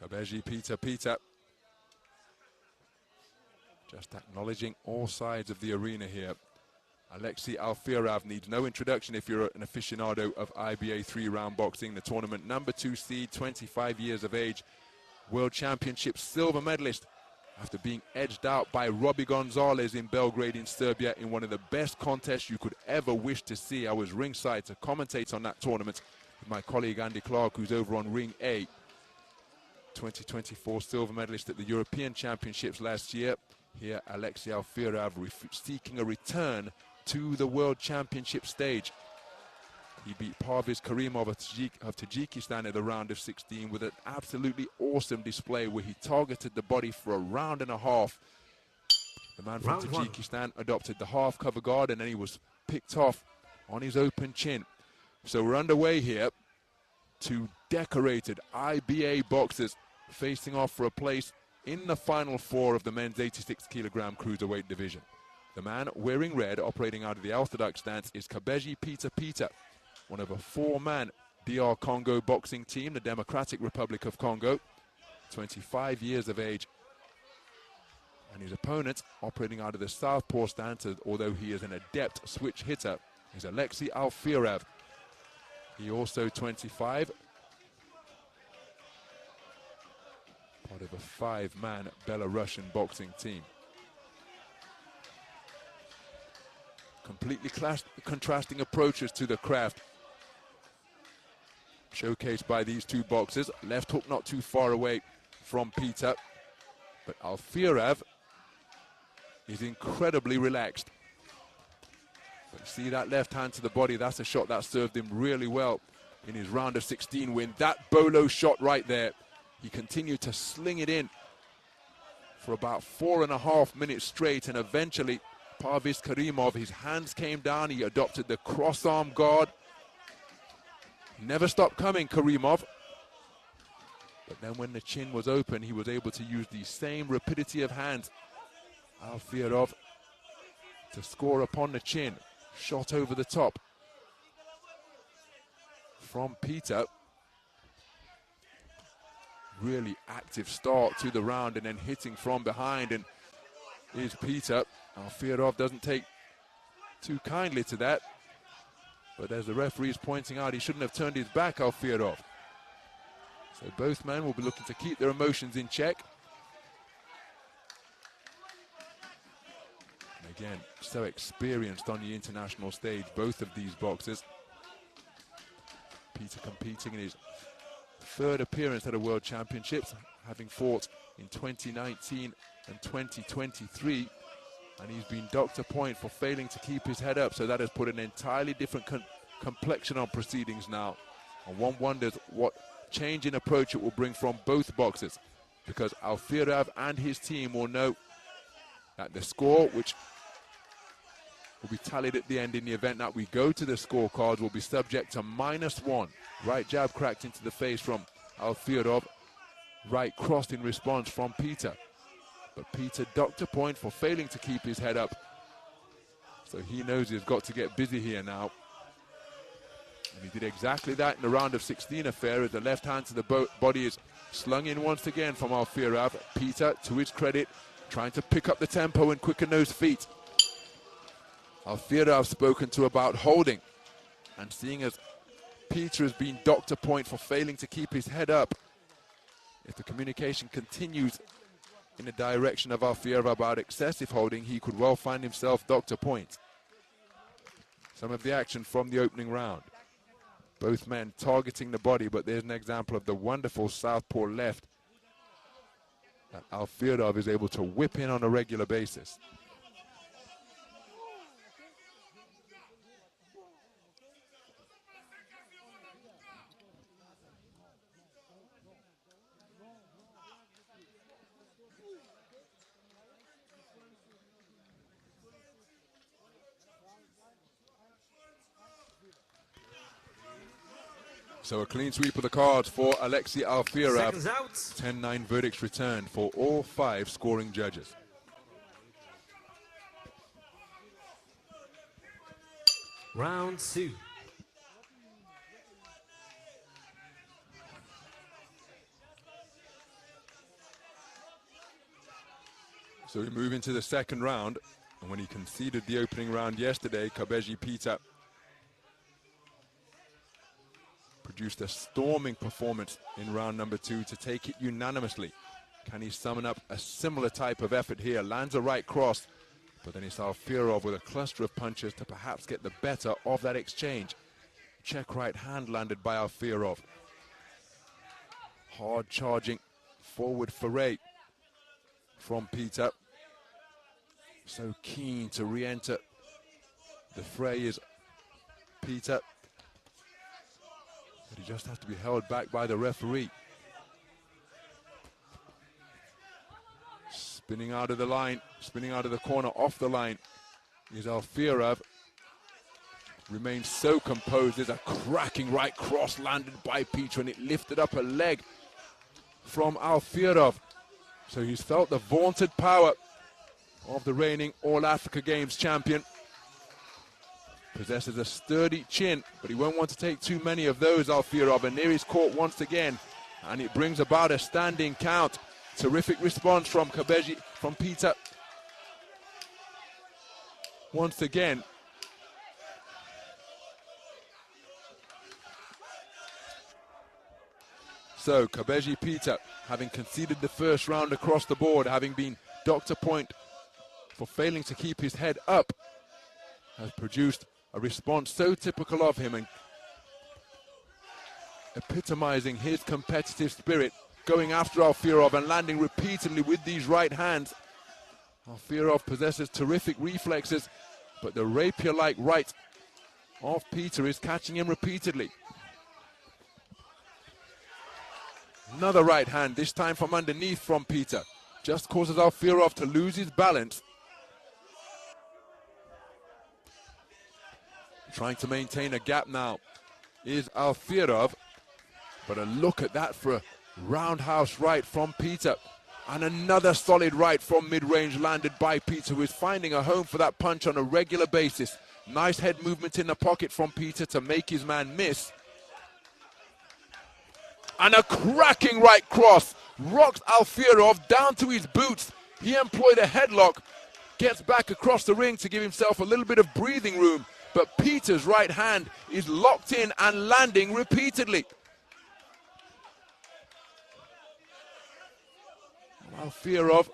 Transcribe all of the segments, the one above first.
Pita. Just acknowledging all sides of the arena here. Aliaksei Alfiorau needs no introduction if you're an aficionado of IBA 3-round boxing. The tournament #2 seed, 25 years of age, World Championship silver medalist after being edged out by Robbie Gonzalez in Belgrade in Serbia in one of the best contests you could ever wish to see. I was ringside to commentate on that tournament with my colleague Andy Clark, who's over on Ring A. 2024 silver medalist at the European Championships last year. Here, Aliaksei Alfiorau seeking a return to the World Championship stage. He beat Parviz Karimov of Tajikistan at the round of 16 with an absolutely awesome display where he targeted the body for a round and a half. The man from Tajikistan adopted the half cover guard and then he was picked off on his open chin. So we're underway here. Two decorated IBA boxers facing off for a place in the final four of the men's 86 kilogram cruiserweight division. The man wearing red, operating out of the orthodox stance, is Pita, one of a 4-man DR Congo boxing team, the Democratic Republic of Congo, 25 years of age. And his opponent, operating out of the southpaw stance, although he is an adept switch hitter, is Aliaksei Alfiorau. He also 25, part of a 5-man Belarusian boxing team. Completely contrasting approaches to the craft, showcased by these two boxers. Left hook not too far away from Pita, but Alfiorau is incredibly relaxed. But see that left hand to the body, that's a shot that served him really well in his round of 16 win. That bolo shot right there, he continued to sling it in for about 4.5 minutes straight, and eventually Parviz Karimov, his hands came down, he adopted the cross-arm guard. Never stopped coming, Karimov. But then when the chin was open, he was able to use the same rapidity of hands. Alfiorau to score upon the chin. Shot over the top from Pita. Really active start to the round and then hitting from behind, and is Pita. Alfiorau doesn't take too kindly to that, but as the referee is pointing out, he shouldn't have turned his back, Alfiorau. So both men will be looking to keep their emotions in check. And again, so experienced on the international stage, both of these boxers. Pita competing in his 3rd appearance at the World Championships, having fought in 2019 and 2023. And he's been docked a point for failing to keep his head up, so that has put an entirely different complexion on proceedings now. And one wonders what change in approach it will bring from both boxers, because Alfiorau and his team will know that the score, which will be tallied at the end in the event that we go to the scorecards, will be subject to -1. Right jab cracked into the face from Alfiorau, right crossed in response from Pita. But Pita docked a point for failing to keep his head up. So he knows he's got to get busy here now. And he did exactly that in the round of 16 affair, as the left hand to the body is slung in once again from Alfiorau. Pita, to his credit, trying to pick up the tempo and quicken those feet. Alfiorau spoken to about holding, and seeing as Pita has been docked a point for failing to keep his head up, if the communication continues in the direction of Alfiorau about excessive holding, he could well find himself docked a point. Some of the action from the opening round. Both men targeting the body, but there's an example of the wonderful southpaw left that Alfiorau is able to whip in on a regular basis. So a clean sweep of the cards for Aliaksei Alfiorau. 10-9 verdicts returned for all 5 scoring judges. Round 2. So we move into the second round, and when he conceded the opening round yesterday, Pita produced a storming performance in round number 2 to take it unanimously. Can he summon up a similar type of effort here? Lands a right cross, but then it's Alfiorau with a cluster of punches to perhaps get the better of that exchange. Check right hand landed by Alfiorau. Hard charging forward foray from Pita. So keen to re-enter the fray is Pita. But he just has to be held back by the referee. Spinning out of the line, spinning out of the corner, off the line is Alfiorau. Remains so composed. There's a cracking right cross landed by Pita, and it lifted up a leg from Alfiorau. So he's felt the vaunted power of the reigning All Africa Games champion. Possesses a sturdy chin, but he won't want to take too many of those, Alfiorau. And near his court once again, and it brings about a standing count. Terrific response from Pita. Once again. So Pita, having conceded the first round across the board, having been docked a point for failing to keep his head up, has produced a response so typical of him and epitomizing his competitive spirit, going after Alfiorau and landing repeatedly with these right hands. Alfiorau possesses terrific reflexes, but the rapier-like right of Pita is catching him repeatedly. Another right hand, this time from underneath from Pita. Just causes Alfiorau to lose his balance. Trying to maintain a gap now is Alfiorau. But a look at that for a roundhouse right from Pita. And another solid right from mid-range landed by Pita, who is finding a home for that punch on a regular basis. Nice head movement in the pocket from Pita to make his man miss. And a cracking right cross rocks Alfiorau down to his boots. He employed a headlock, gets back across the ring to give himself a little bit of breathing room, but Pita's right hand is locked in and landing repeatedly. Alfiorau,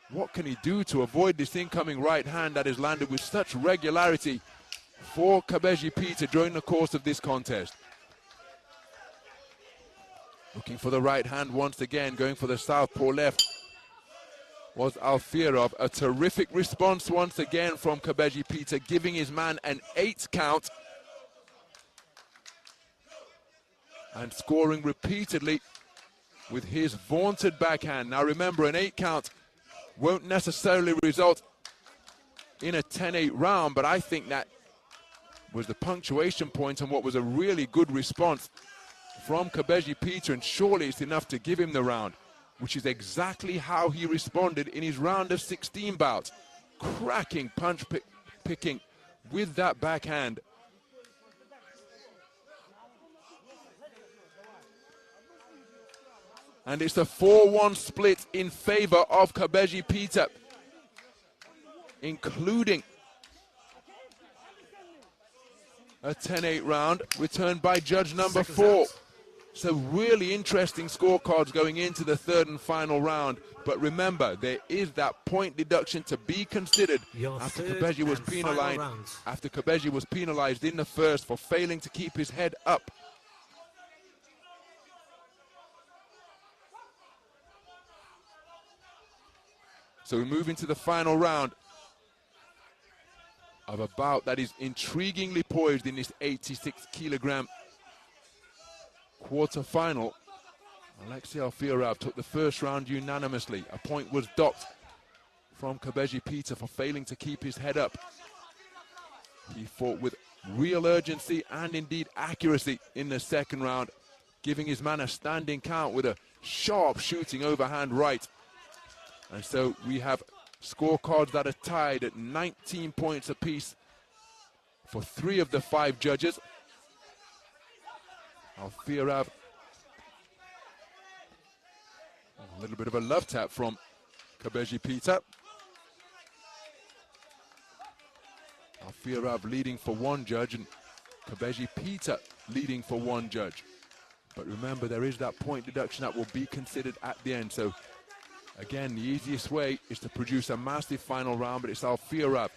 what can he do to avoid this incoming right hand that is landed with such regularity for Pita during the course of this contest? Looking for the right hand once again, going for the southpaw left was Alfiorau. A terrific response once again from Pita, giving his man an 8 count and scoring repeatedly with his vaunted backhand. Now remember, an 8 count won't necessarily result in a 10-8 round, but I think that was the punctuation point and what was a really good response from Pita, and surely it's enough to give him the round, which is exactly how he responded in his round of 16 bout. Cracking punch picking with that backhand. And it's a 4-1 split in favor of Pita, including a 10-8 round returned by judge number 4. So really interesting scorecards going into the third and final round. But remember, there is that point deduction to be considered after Kabeji was penalized. After Kabeji was penalized in the first for failing to keep his head up. So we move into the final round of a bout that is intriguingly poised in this 86-kilogram quarter-final. Aliaksei Alfiorau took the first round unanimously. A point was docked from Pita for failing to keep his head up. He fought with real urgency and indeed accuracy in the second round, giving his man a standing count with a sharp shooting overhand right. And so we have scorecards that are tied at 19 points apiece for 3 of the 5 judges. Alfiorau, a little bit of a love tap from Kabeji Pita. Alfiorau leading for one judge and Kabeji Pita leading for one judge. But remember, there is that point deduction that will be considered at the end. So again, the easiest way is to produce a massive final round, but it's Alfiorau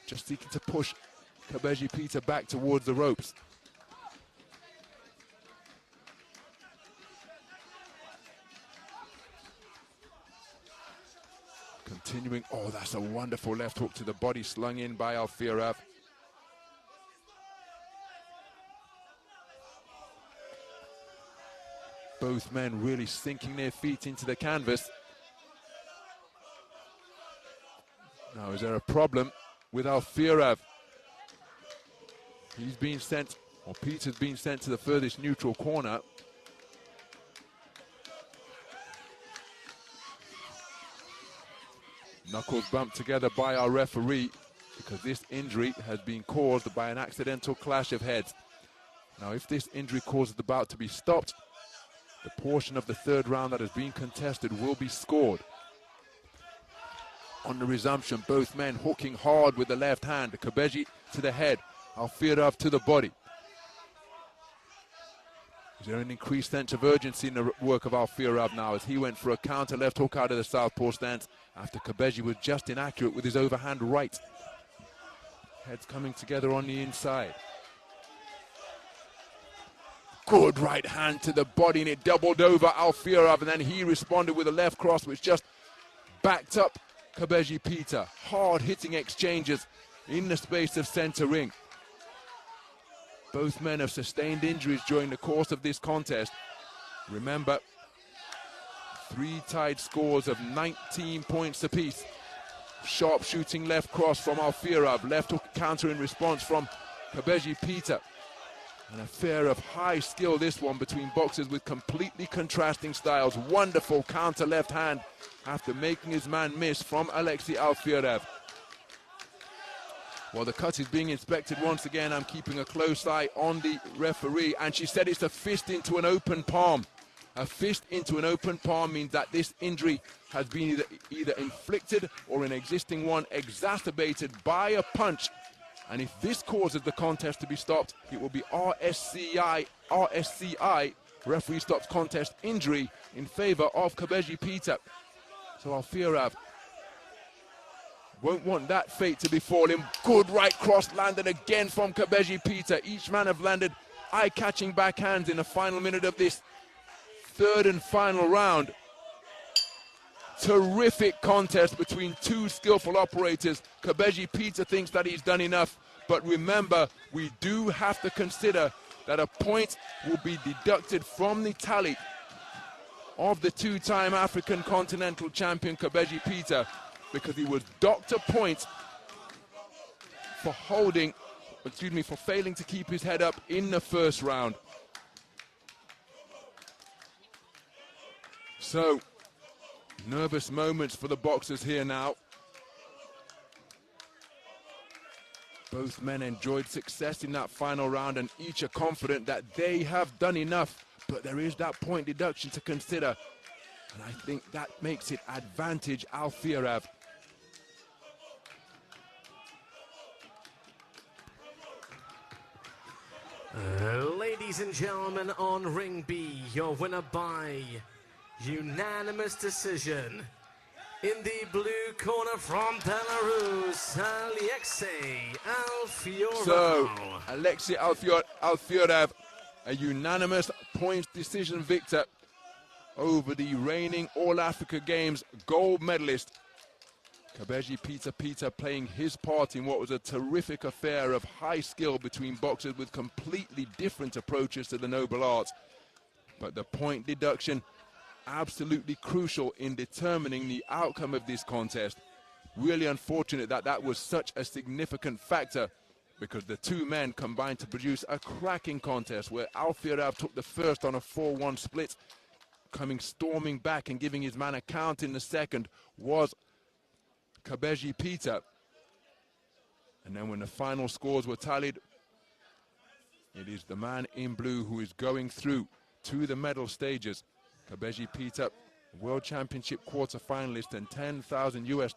just seeking to push Kabeji Pita back towards the ropes. Continuing, oh, that's a wonderful left hook to the body slung in by Alfiorau. Both men really sinking their feet into the canvas. Now, is there a problem with Alfiorau? He's been sent, or Pita's been sent to the furthest neutral corner. Knuckles bumped together by our referee because this injury has been caused by an accidental clash of heads. Now, if this injury causes the bout to be stopped, the portion of the third round that has been contested will be scored. On the resumption, both men hooking hard with the left hand. Kabeji to the head, Alfiorau to the body. Is there an increased sense of urgency in the work of Alfiorau now as he went for a counter left hook out of the southpaw stance after Kabeji was just inaccurate with his overhand right. Heads coming together on the inside. Good right hand to the body and it doubled over Alfiorau, and then he responded with a left cross which just backed up Kabeji Pita. Hard hitting exchanges in the space of center ring. Both men have sustained injuries during the course of this contest. Remember, 3 tied scores of 19 points apiece. Sharp shooting left cross from Alfiorau, left hook counter in response from Kabeji Pita. An affair of high skill, this one, between boxers with completely contrasting styles. Wonderful counter left hand after making his man miss from Aliaksei Alfiorau. While the cut is being inspected once again, I'm keeping a close eye on the referee, and she said it's a fist into an open palm. A fist into an open palm means that this injury has been either inflicted or an existing one exacerbated by a punch. And if this causes the contest to be stopped, it will be RSCI, referee stops contest injury in favor of Kabeji Pita. So Alfiorau won't want that fate to befall him. Good right cross landed again from Kabeji Pita. Each man have landed eye-catching backhands in the final minute of this third and final round. Terrific contest between two skillful operators. Kabeji Pita thinks that he's done enough, but remember, we do have to consider that a point will be deducted from the tally of the 2-time African Continental Champion Kabeji Pita because he was docked a point for failing to keep his head up in the first round. So, nervous moments for the boxers here now. Both men enjoyed success in that final round and each are confident that they have done enough, but there is that point deduction to consider, and I think that makes it advantage Alfiorau. Ladies and gentlemen, on ring B, your winner by unanimous decision. In the blue corner from Belarus, Aliaksei Alfiorau. So, Aliaksei Alfiorau, a unanimous points decision victor over the reigning All-Africa Games gold medalist. Kabeji Pita playing his part in what was a terrific affair of high skill between boxers with completely different approaches to the noble art. But the point deduction, absolutely crucial in determining the outcome of this contest. Really unfortunate that that was such a significant factor because the two men combined to produce a cracking contest where Alfiorau took the first on a 4-1 split. Coming storming back and giving his man a count in the second was Kabeji Pita. And then when the final scores were tallied, it is the man in blue who is going through to the medal stages. Kabeji Pita World Championship quarter finalist, and $10,000 US.